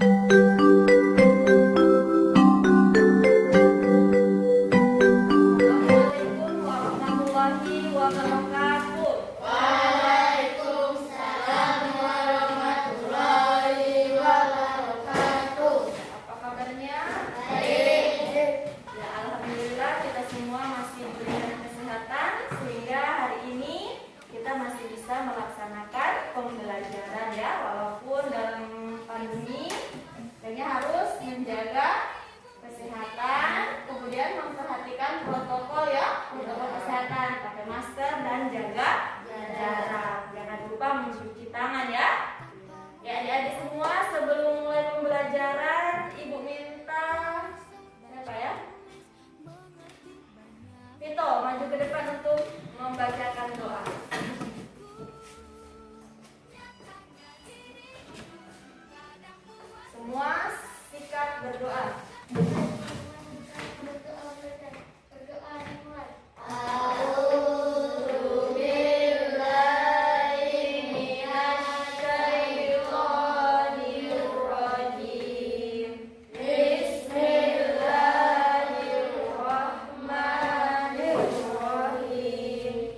Assalamualaikum warahmatullahi wabarakatuh. Waalaikumsalam warahmatullahi wabarakatuh. Apa kabarnya? Baik. Ya, alhamdulillah kita semua masih diberikan kesehatan sehingga hari ini kita masih bisa melaksanakan pembelajaran ya, walaupun dalam pandemi kayaknya harus menjaga kesehatan, kemudian memperhatikan protokol ya, protokol kesehatan, pakai masker dan jaga jarak. Jangan lupa mencuci tangan ya. Ya, adik-adik semua, sebelum mulai pembelajaran, Ibu minta siapa ya? Vito, maju ke depan untuk membacakan doa. Semua sikat berdoa. Berdoa dimulai. A'udzu billahi minasy syaithanir rajim. Bismillahirrahmanirrahim.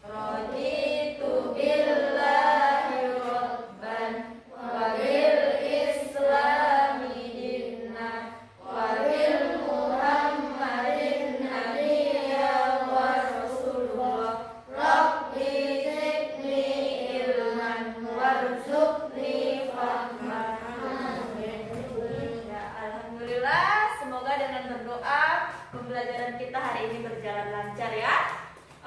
Raditu billahi rabban wa bil islami dinna wa bil muhammadin nabiyya wa rasulullah. Rabbi zidni ilman warzuqni fahman. Ya, alhamdulillah, semoga dengan berdoa pembelajaran kita hari ini berjalan lancar ya.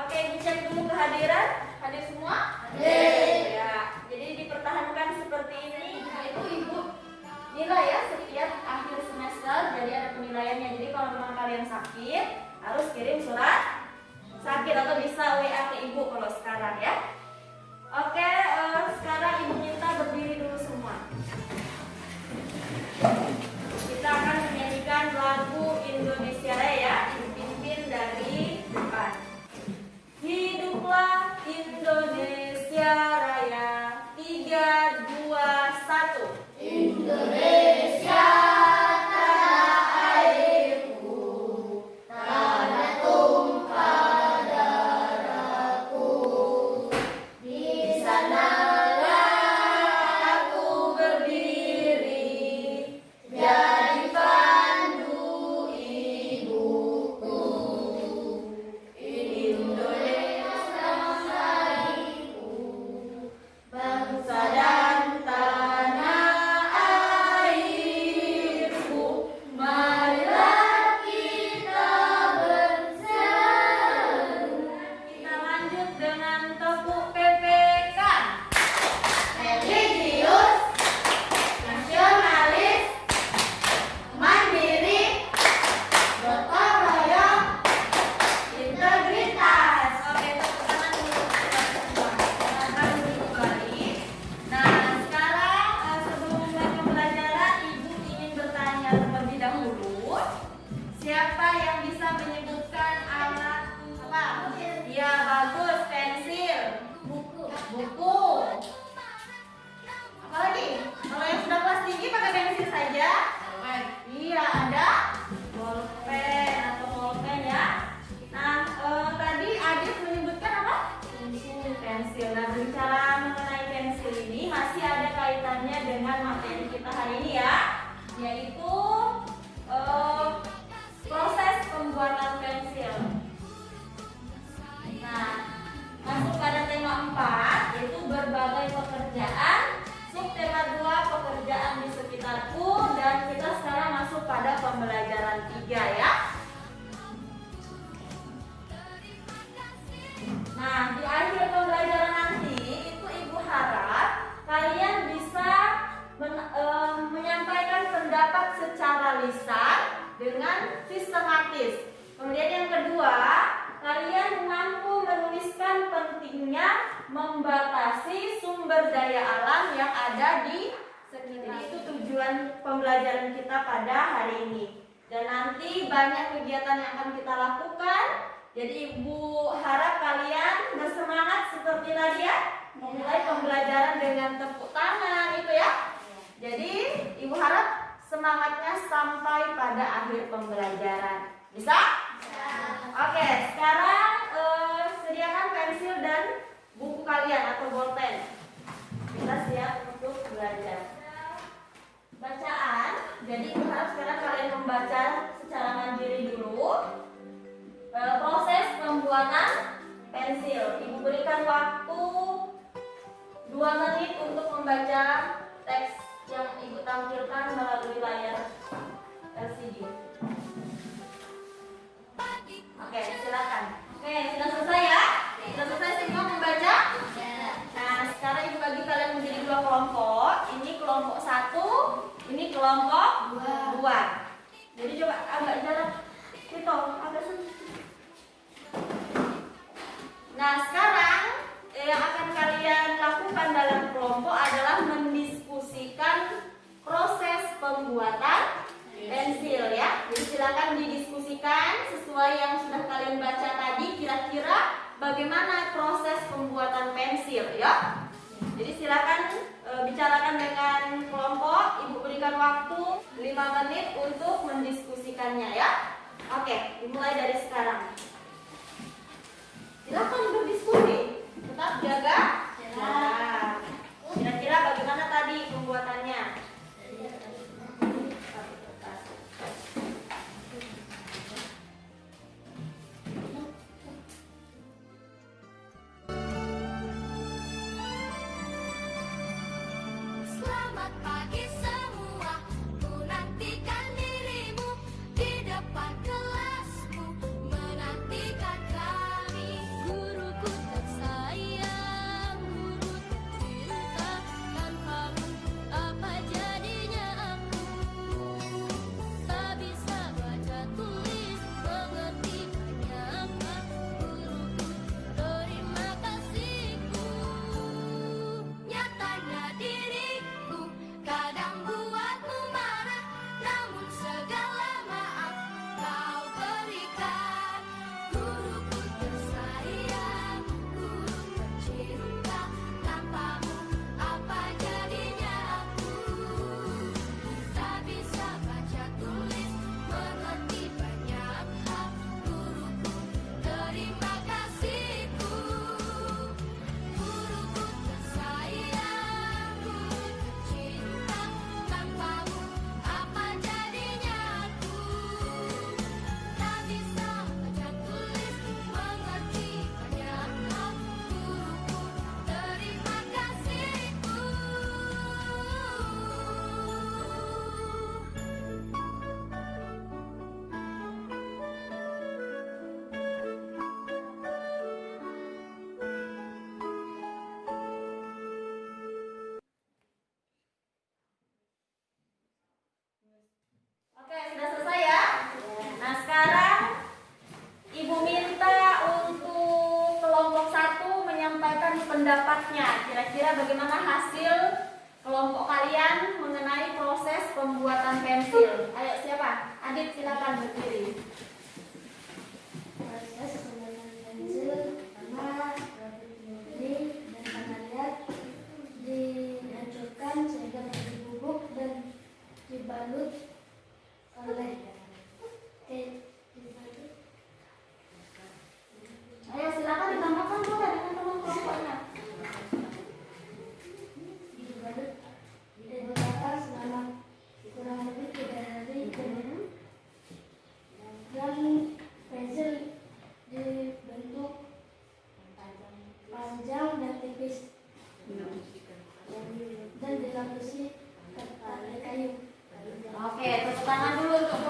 Oke, Ibu cek dulu kehadiran. Hadir semua? Hadir. Ya, jadi dipertahankan seperti ini. Nah, itu Ibu nilai ya setiap akhir semester. Jadi ada penilaiannya. Jadi kalau memang kalian sakit, harus kirim surat sakit atau bisa WA ke Ibu kalau sekarang ya. Oke, sekarang Ibu minta berdiri dulu semua. Kita akan menyanyikan lagu Indonesia Raya dipimpin dari depan. Hiduplah Indonesia Raya. 3, 2, 1. Indonesia tanah airku, tanah tumpah darahku. Di sanalah aku berdiri, jadi pandu ibuku. Indonesia bangsaku, bangsa dan tanah airku. Marilah kita berseru. Kita lanjut dengan tepuk PPK. Religius, nasionalis, mandiri, gotong royong, integritas. Oke, tepuk tangan dulu. Silakan duduk kembali. Nah, sekarang sebelum mulai pembelajaran, Ibu ingin bertanya terlebih dahulu. Siapa yang bisa menyebutkan alat apa? Iya, bagus. Pensil, Buku. buku. Apalagi? Kalau yang sudah kelas tinggi pakai pensil saja. Iya, ada bolpen atau bolpen ya. Nah, tadi Adit menyebutkan apa? Pensil. Nah, berbicara mengenai pensil ini masih ada kaitannya dengan materi kita hari ini ya, yaitu proses pembuatan pensil. Nah, masuk pada tema 4 yaitu berbagai pekerjaan, subtema 2 pekerjaan di sekitarku, dan kita sekarang masuk pada pembelajaran 3 ya. Nah, di akhir pembelajaran nanti itu Ibu harap kalian bisa menyampaikan pendapat secara lisan dengan sistematis. Kemudian yang kedua, kalian mampu menuliskan pentingnya membatasi sumber daya alam yang ada di sekitar. Itu tujuan pembelajaran kita pada hari ini. Dan nanti banyak kegiatan yang akan kita lakukan. Jadi Ibu harap kalian bersemangat seperti tadi ya, memulai pembelajaran dengan tepuk tangan itu ya. Jadi Ibu Ibu harap semangatnya sampai pada akhir pembelajaran. Bisa? Oke, sekarang sediakan pensil dan buku kalian atau bolpen. Kita siap untuk belajar. Bacaan. Jadi ibu harap sekarang kalian membaca secara mandiri dulu. Proses pembuatan pensil. Ibu berikan waktu 2 menit untuk membaca teks yang ibu tampilkan melalui layar LCD. Oke, silakan. Oke, sudah selesai ya? Sudah selesai semua membaca? Nah, sekarang ibu bagi kalian menjadi 2 kelompok. Ini kelompok 1, ini kelompok 2. Jadi coba agak jarak gitu, agak sedikit. Nah, sekarang yang akan kalian lakukan dalam kelompok adalah mendiskusikan proses pembuatan pensil ya. Jadi silakan didiskusikan sesuai yang sudah kalian baca tadi, kira-kira bagaimana proses pembuatan pensil ya. Jadi silakan bicarakan dengan kelompok. Ibu berikan waktu 5 menit untuk mendiskusikannya ya. Oke, dimulai dari sekarang. Silakan berdiskusi. Tetap jaga jarak. Kira-kira bagaimana tadi pembuatannya? Selamat pagi semua, ku nantikan dirimu di depan kelasmu, menantikan kami. Guruku tersayang, guru tercinta, tanpamu apa jadinya aku? Tak bisa baca tulis, mengerti banyak guruku, terima kasihku. Nyatanya diriku kadang buatmu marah, namun segala maaf kau berikan. Guruku tersayang, guru tercinta, tanpamu apa jadinya aku? Tak bisa baca tulis, mengerti banyak hal, guruku, terima kasihku. Guruku tersayang, guru tercinta, tanpamu apa jadinya aku? Tak bisa baca tulis, mengerti banyak hal, guruku, terima kasihku. Oke, sudah selesai ya? Nah, sekarang ibu minta untuk kelompok 1 menyampaikan pendapatnya. Kira-kira bagaimana hasil kelompok kalian mengenai proses pembuatan pensil? Ayo, siapa? Adit, silakan berdiri. Proses pembuatan pensil pertama ini dan tangannya dihancurkan sehingga menjadi bubuk dan dibalut oleh dibalut. Ayo, silakan ditambahkan boleh dengan teman kelompoknya. Dibalut dibakar selama kurang lebih 3 hari dan pensil dibentuk panjang dan tipis dan dilapisi tali kayu. Oke, tepuk tangan dulu untuk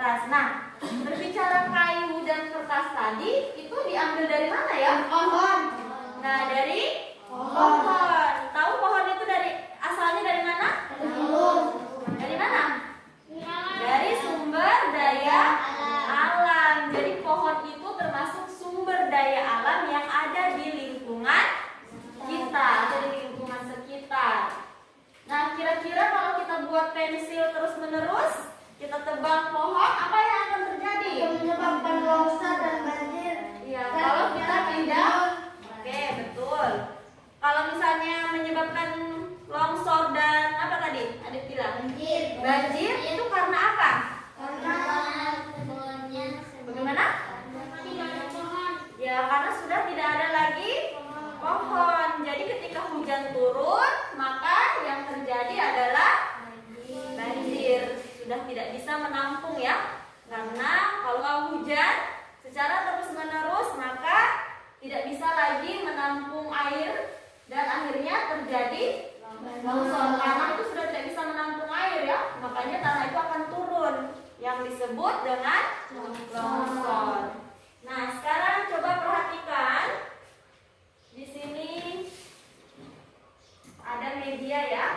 kertas. Nah, berbicara kayu dan kertas tadi itu diambil dari mana ya? Pohon. Nah, dari pohon. Tahu pohon itu asalnya dari mana? Dari mana? Dari sumber daya alam. Jadi pohon itu termasuk sumber daya alam yang ada di lingkungan kita, atau di lingkungan sekitar. Nah, kira-kira kalau kita buat pensil terus-menerus, kita tebang pohon, apa yang akan terjadi? Menyebabkan longsor dan banjir. Ya, kalau kita tidak, oke, betul. Kalau misalnya menyebabkan longsor dan apa tadi? Adit bilang? Banjir itu karena apa? Bagaimana? Ya, karena sudah tidak ada lagi pohon. Jadi ketika hujan turun, maka yang terjadi adalah banjir. Sudah tidak bisa menampung ya. Karena kalau hujan secara terus-menerus, maka tidak bisa lagi menampung air dan akhirnya terjadi longsor. Tanah itu sudah tidak bisa menampung air ya. Makanya tanah itu akan turun, yang disebut dengan longsor. Nah, sekarang coba perhatikan. Di sini ada media ya.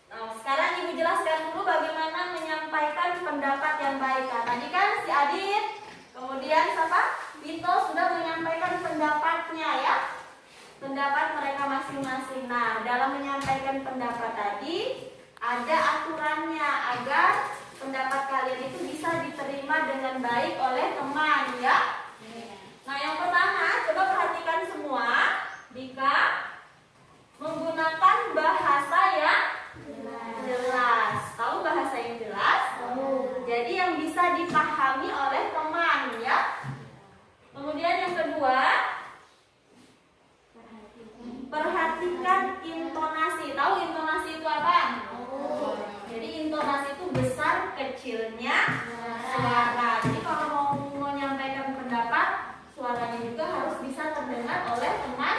Nah, sekarang Ibu jelaskan dulu bagaimana menyampaikan pendapat yang baik. Nah, tadi kan si Adit, kemudian siapa? Vito sudah menyampaikan pendapatnya ya. Pendapat mereka masing-masing. Nah, dalam menyampaikan pendapat tadi ada aturannya agar pendapat kalian itu bisa diterima dengan baik oleh teman ya. Nah, yang pertama, coba perhatikan semua. Dika menggunakan bahasa yang jelas. Tahu bahasa yang jelas? Jadi yang bisa dipahami oleh teman ya. Kemudian yang kedua, perhatikan intonasi. Tahu intonasi itu apa? Jadi intonasi itu besar kecilnya suara. Jadi kalau mau menyampaikan pendapat, suaranya juga harus bisa terdengar oleh teman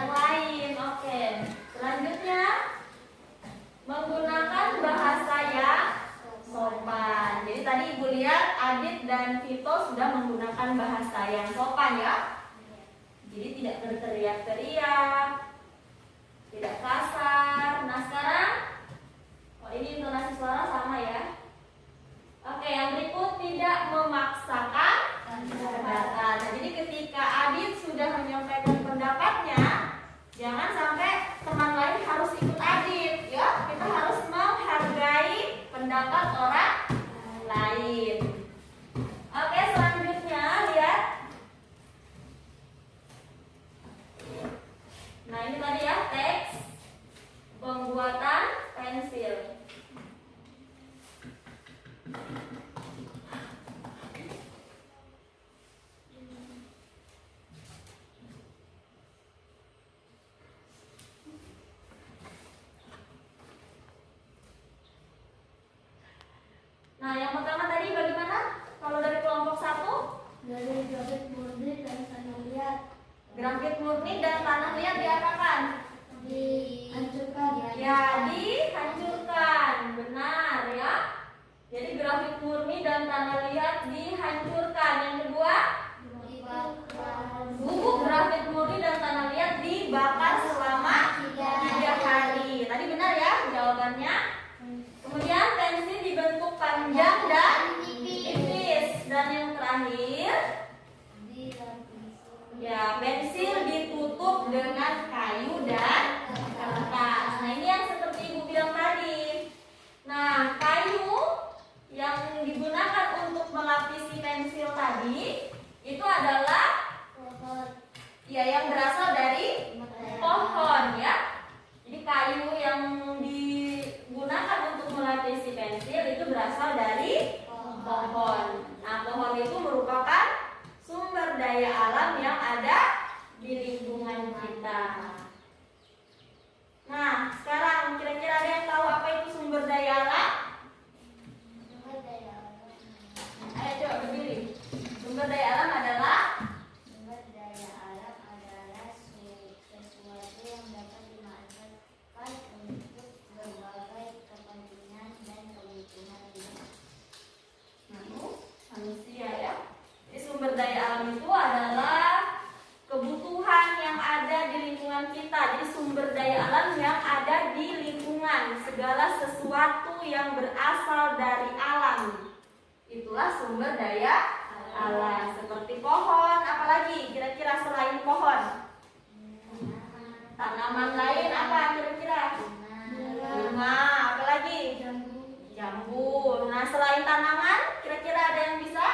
lain. Oke. Selanjutnya, menggunakan bahasa yang sopan. Jadi tadi Ibu lihat Adit dan Vito sudah menggunakan bahasa yang sopan ya. Jadi tidak berteriak-teriak, tidak kasar. Nah, sekarang ini intonasi suara sama ya. Oke, yang berikut tidak memaksakan pendapat. Nah, jadi ketika Adit sudah menyampaikan pendapatnya, jangan sampai teman lain harus ikut Adit ya. Kita harus menghargai pendapat orang lain. Oke, selanjutnya lihat. Nah, ini tadi ya teks pembuatan pensil. Nah, yang pertama tadi bagaimana? Kalau dari kelompok 1? Dari grafik murni dan tanah liat. Grafik murni dan tanah liat diapakan? Dihancurkan. Ya, dihancurkan. Benar ya. Jadi grafik murni dan tanah liat dihancurkan. Yang kedua, bubuk grafik murni dan tanah liat dibakar selama 3 hari. Tadi benar ya jawabannya. Kemudian pensil dibentuk panjang dan tipis. Dan yang terakhir, ya, pensil ditutup dengan kayu dan kertas. Nah, ini yang seperti Ibu bilang tadi. Nah, kayu yang digunakan untuk melapisi pensil tadi itu adalah ya yang kita. Jadi sumber daya alam yang ada di lingkungan, segala sesuatu yang berasal dari alam. Itulah sumber daya alam. Seperti pohon, apalagi kira-kira selain pohon? Tanaman lain apa kira-kira? Bunga, apalagi? Jambu. Nah, selain tanaman, kira-kira ada yang bisa?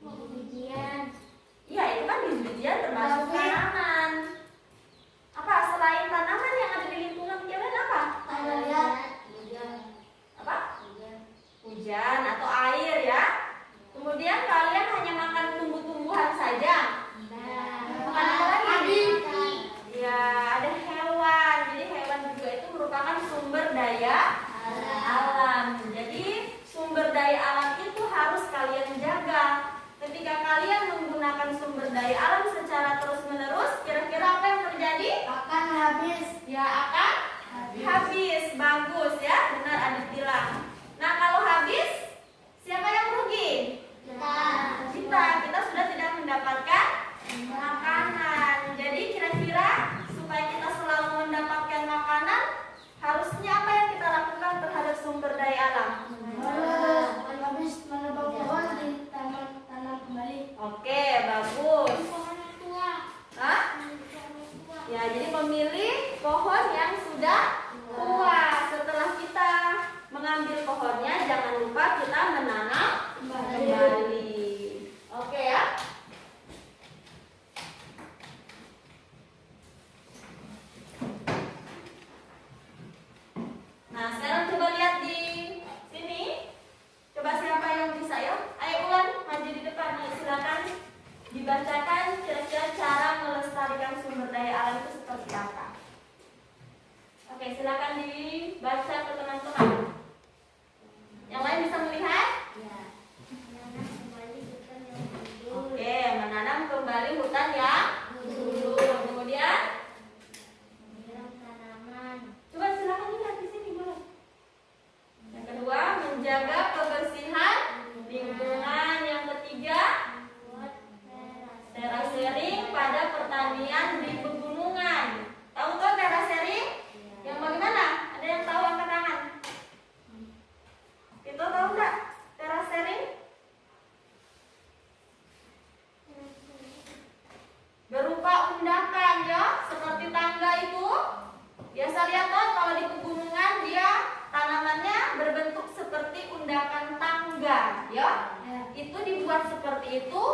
Bijian. Iya, itu kan biji-bijian termasuk tanaman. Apa selain tanaman yang ada di lingkungan kalian apa? Apa? Hujan atau air ya. Kemudian kalian hanya makan tumbuh-tumbuhan saja. Makan apa lagi? Ya, ada hewan. Jadi hewan juga itu merupakan sumber daya alam. Jadi sumber daya alam itu harus kalian jaga. Ketika kalian menggunakan sumber daya alam secara terus-menerus, kira-kira apa yang terjadi? Akan habis. Ya, akan habis. Bagus ya, benar Adit bilang. Nah, kalau habis, siapa yang merugi? Kita sudah tidak mendapatkan makanan. Jadi kira-kira supaya kita selalu mendapatkan makanan, harusnya apa yang kita lakukan terhadap sumber daya alam? Habis menebang pohon ditanam kembali. Oke, bagus. Hah? Ya, jadi memilih pohon yang sudah tua. Setelah kita mengambil pohonnya, jangan lupa kita menanam kembali. Oke ya. Nah, sekarang coba lihat di sini. Coba siapa yang bisa ya? Ayo Ulan, maju di depan. Ya, silakan dibacakan kira-kira cara melestarikan sumber daya alam itu seperti apa. Oke, silakan dibaca ke teman-teman. Yang lain bisa melihat? Oke, menanam kembali hutan yang dulu. Kemudian coba silakan lihat di sini boleh. Yang kedua, menjaga kebersihan lingkungan. Yang ketiga, terasering pada pertanian di pegunungan. Tahu tuh terasering? Yang bagaimana? Ada yang tahu angkat tangan? Itu tahu nggak terasering? Berupa undakan ya, seperti tangga itu. Biasa lihat kan kalau di pegunungan dia tanamannya berbentuk seperti undakan tangga, ya. Itu dibuat seperti itu.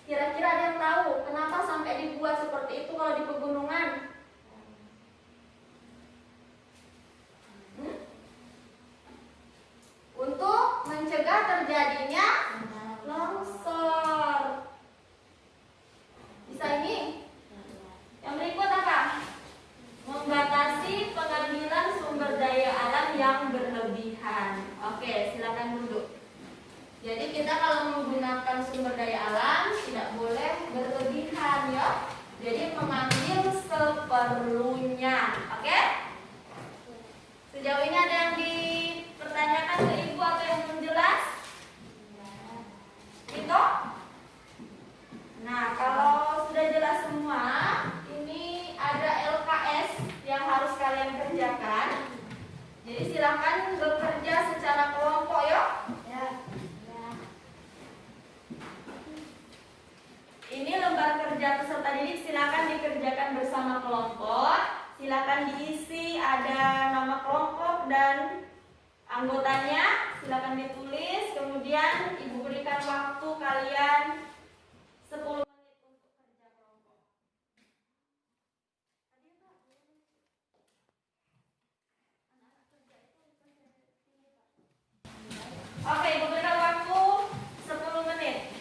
Kira-kira ada yang tahu kenapa sampai dibuat seperti itu kalau di pegunungan? Untuk mencegah terjadinya longsor. Bisa ini? Yang berikut apa? Membatasi pengambilan sumber daya alam yang berlebihan. Oke, silakan duduk. Jadi kita kalau menggunakan sumber daya alam tidak boleh berlebihan ya. Jadi mengambil seperlunya. Oke? Sejauh ini ada yang dipertanyakan ke Ibu atau yang belum jelas? Itu? Nah, kalau sudah jelas semua, ini ada LKS yang harus kalian kerjakan. Jadi silakan bekerja secara kelompok ya. Ini lembar kerja peserta didik, silakan dikerjakan bersama kelompok. Silakan diisi, ada nama kelompok dan anggotanya. Silakan ditulis. Kemudian Ibu berikan waktu kalian 10 menit untuk kerja kelompok. Oke, Ibu berikan waktu 10 menit.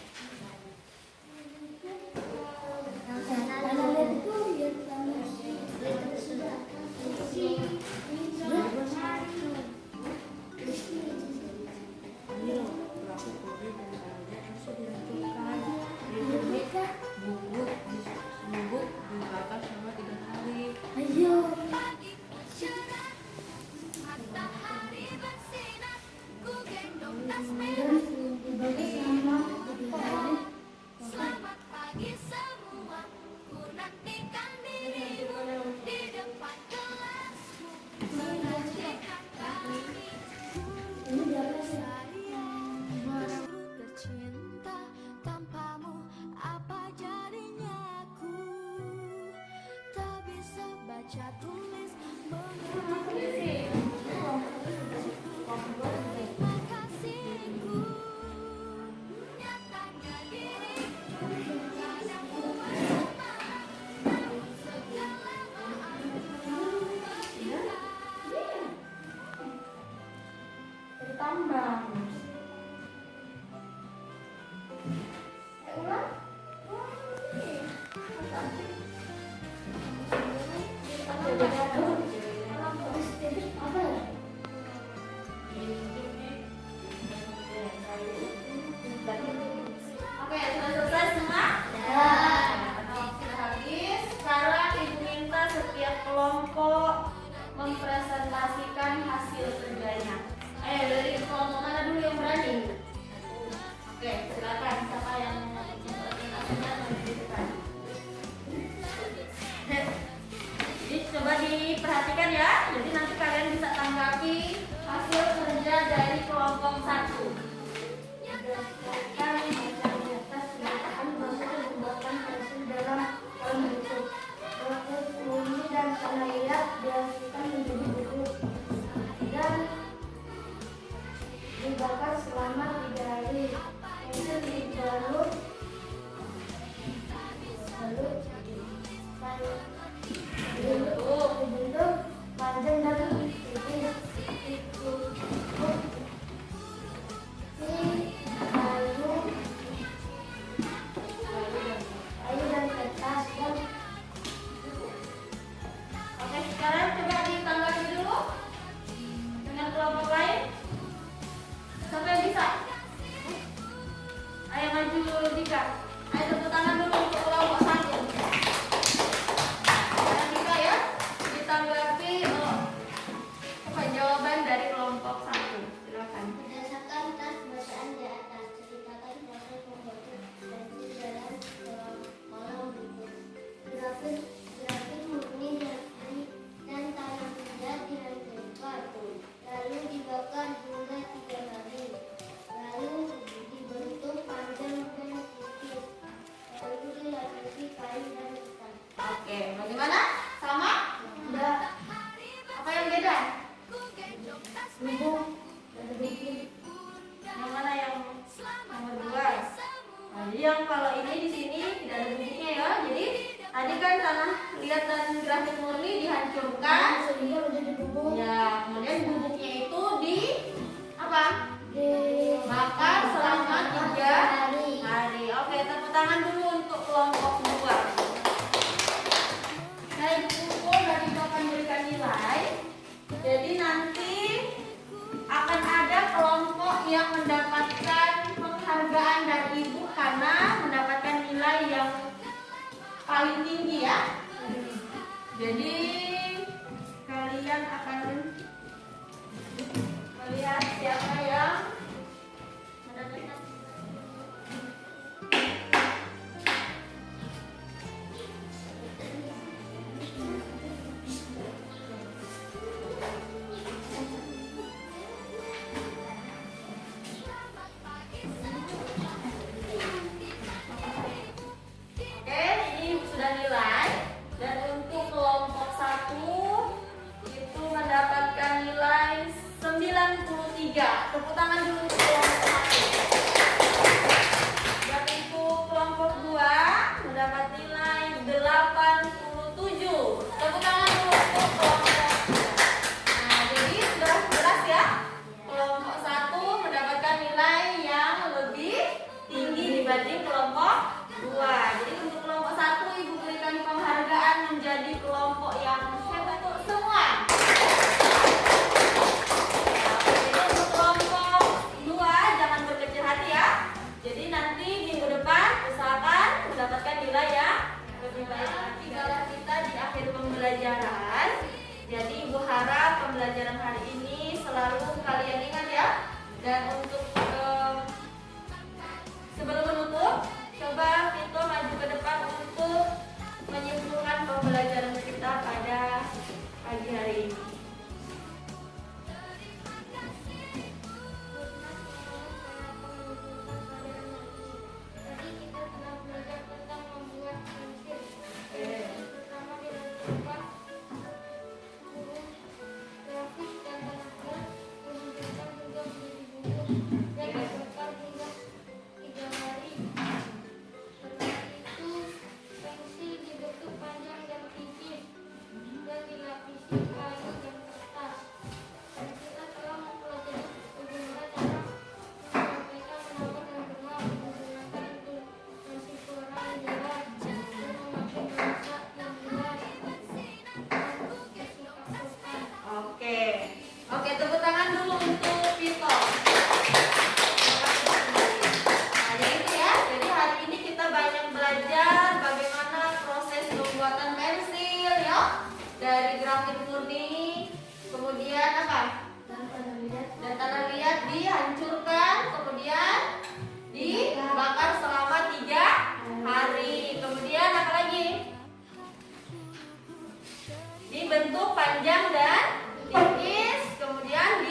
Oke, sudah selesai semua? Sudah habis. Sekarang Ibu minta setiap kelompok mempresentasikan hasil kerjanya. Dari kelompok mana dulu yang berani? Oke, silakan. Siapa yang mau mempresentasikan di depan? Jadi coba diperhatikan ya. Jadi nanti kalian bisa tanggapi hasil kerja dari kelompok 1. Berdasarkan bacaan di atas, kenyataan bahwa merupakan hasil dalam kolom bentuk. Proses bunyi dan tanda lihat dihasilkan menjadi buku dan dibakar selama 3 hari. Pensil dibalut dibentuk panjang dan tipis. Kayu dan kertas dan Oke, sekarang coba ditanggapi dulu dengan kelompok lain. Siapa yang bisa? Ayo maju Dika. Ayo tepuk tangan dulu untuk kelompok 1. Sekarang Dika ya, ditanggapi jawaban dari kelompok 1. Silakan. berdasarkan tas bacaan di atas, ceritakan proses membentuk pensil dalam kolom berikut. Grafik murni dan tanah liat dihancurkan, lalu dibakar hingga 3 hari, lalu dibentuk panjang dan tipis, lalu dilapisi kayu dan kertas. Oke, bagaimana? Sama? Enggak, Apa yang beda? bubuk dan bikin Yang mana yang nomor 2? Nah, jadi yang kalau ini di sini tidak ada bubuknya ya. Jadi tadi kan tanah liat dan grafik murni dihancurkan. sehingga menjadi bubuk. Ya, kemudian bubuknya itu di apa? Bakar selama 3 hari. Oke, tepuk tangan dulu untuk kelompok 2. Nah, Ibu kumpul dan Ibu akan berikan nilai. Jadi nanti akan ada kelompok yang mendapatkan penghargaan dari Ibu karena mendapatkan nilai yang paling tinggi ya. Jadi kalian akan melihat siapa yang mendapatkan. Oke, ini sudah nilai. Dan untuk kelompok 1 itu mendapatkan nilai 93. Tepuk tangan dulu untuk kelompok 1. Dan untuk kelompok 2 mendapat nilai 87. Tepuk tangan dulu untuk kelompok 2. Nah, jadi sudah jelas ya. Kelompok 1 mendapatkan nilai yang lebih tinggi dibanding kelompok 2. Jadi untuk kelompok 1 Ibu berikan penghargaan menjadi kelompok yang hebat semua. Jadi untuk kelompok 2 jangan berkecil hati ya. Jadi nanti minggu depan usahakan mendapatkan nilai yang lebih baik lagi dalam kita di akhir pembelajaran. Jadi Ibu harap pembelajaran hari ini selalu kalian ingat ya. Dan untuk sebelum menutup, coba Vito maju ke depan untuk menyimpulkan pembelajaran kita pada pagi hari ini. Tadi kita telah belajar tentang membuat pensil. Oke. Pertama dilakukan huruf, grafik dan tanda liat dihancurkan hingga menjadi bubuk dan dibakar hingga 3 hari. Setelah itu pensil dibentuk panjang dan tipis dan dilapisi kayu dan kertas. Kita telah mempelajari bagaimana cara menyampaikan pendapat yang benar menggunakan intonasi suara yang jelas dan memakai pembuatan pensil ya, dari grafit murni. Kemudian apa? Dan tanah liat dihancurkan, kemudian dibakar selama 3 hari. Kemudian apa lagi? Dibentuk panjang dan tipis, kemudian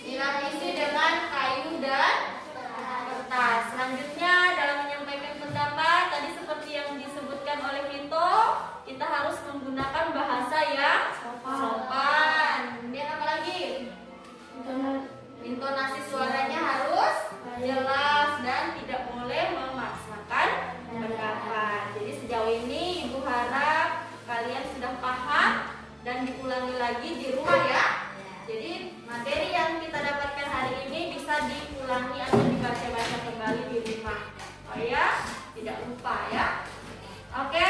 dilapisi dengan kayu dan kertas. Selanjutnya dalam menyampaikan pendapat tadi seperti yang disebutkan oleh Vito, kita harus menggunakan bahasa yang sopan. Kemudian apa lagi? Intonasi suaranya harus jelas dan tidak boleh memaksakan pendapat. Jadi sejauh ini Ibu harap kalian sudah paham dan diulangi lagi di rumah ya. Jadi materi yang kita dapatkan hari ini bisa diulangi atau dibaca-baca kembali di rumah supaya tidak lupa ya. Oke,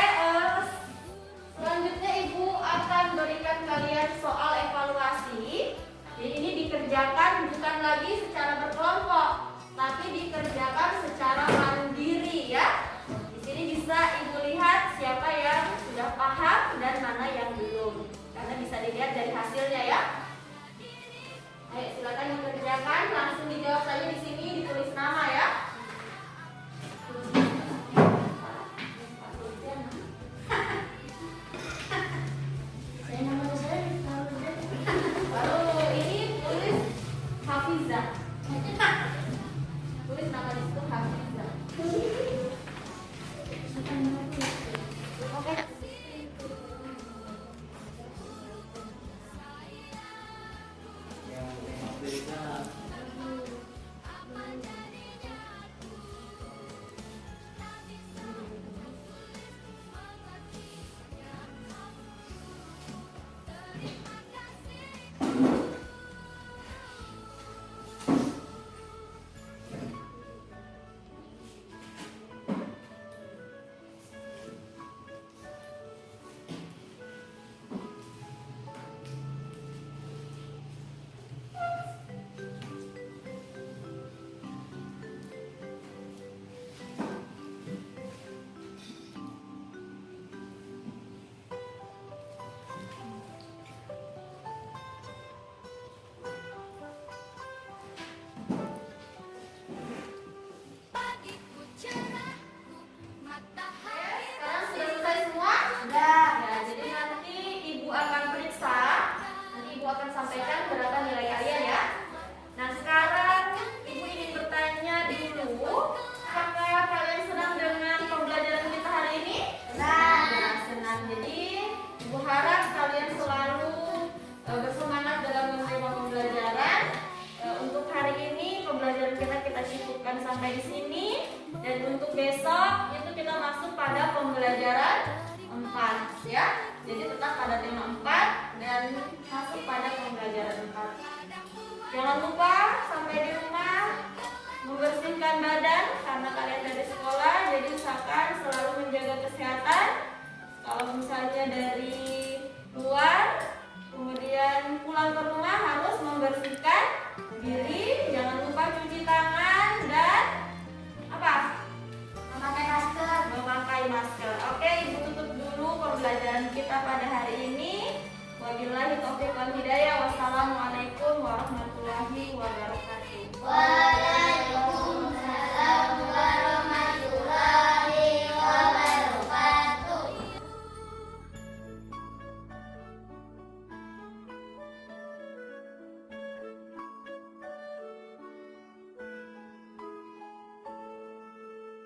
selanjutnya Ibu akan berikan kalian soal evaluasi. Jadi ini dikerjakan bukan lagi secara berkelompok, tapi dikerjakan secara mandiri ya. Di sini bisa Ibu lihat siapa yang sudah paham dan mana yang belum, karena bisa dilihat dari hasilnya ya. Ayo silakan dikerjakan, langsung dijawab saja di sini, ditulis nama ya. Baru ini tulis Hafizah. Tulis nama di situ Hafizah. Oke. Pagiku cerahku, matahari Sekarang sudah selesai semua? Sudah. Ya, jadi nanti Ibu akan periksa. Nanti Ibu akan sampaikan berapa nilai kalian ya. Nah, sekarang Ibu ingin bertanya dulu, apakah kalian senang dengan pembelajaran kita hari ini? Senang. Ya, senang. Jadi Ibu harap kalian selalu bersemangat dalam menerima pembelajaran. Untuk hari ini pembelajaran kita cukupkan sampai di sini, dan untuk besok itu kita masuk pada pembelajaran 4 ya. Jadi tetap pada tema 4 dan masuk pada pembelajaran 4. Jangan lupa sampai di rumah membersihkan badan karena kalian dari sekolah, jadi usahakan selalu menjaga kesehatan. Kalau misalnya dari luar kemudian pulang ke rumah harus membersihkan diri, jangan lupa cuci tangan dan apa? Memakai masker. Oke, Ibu tutup dulu pembelajaran kita pada hari ini. Wabillahi taufiq wal hidayah. Wassalamualaikum warahmatullahi wabarakatuh. Waalaikumsalam.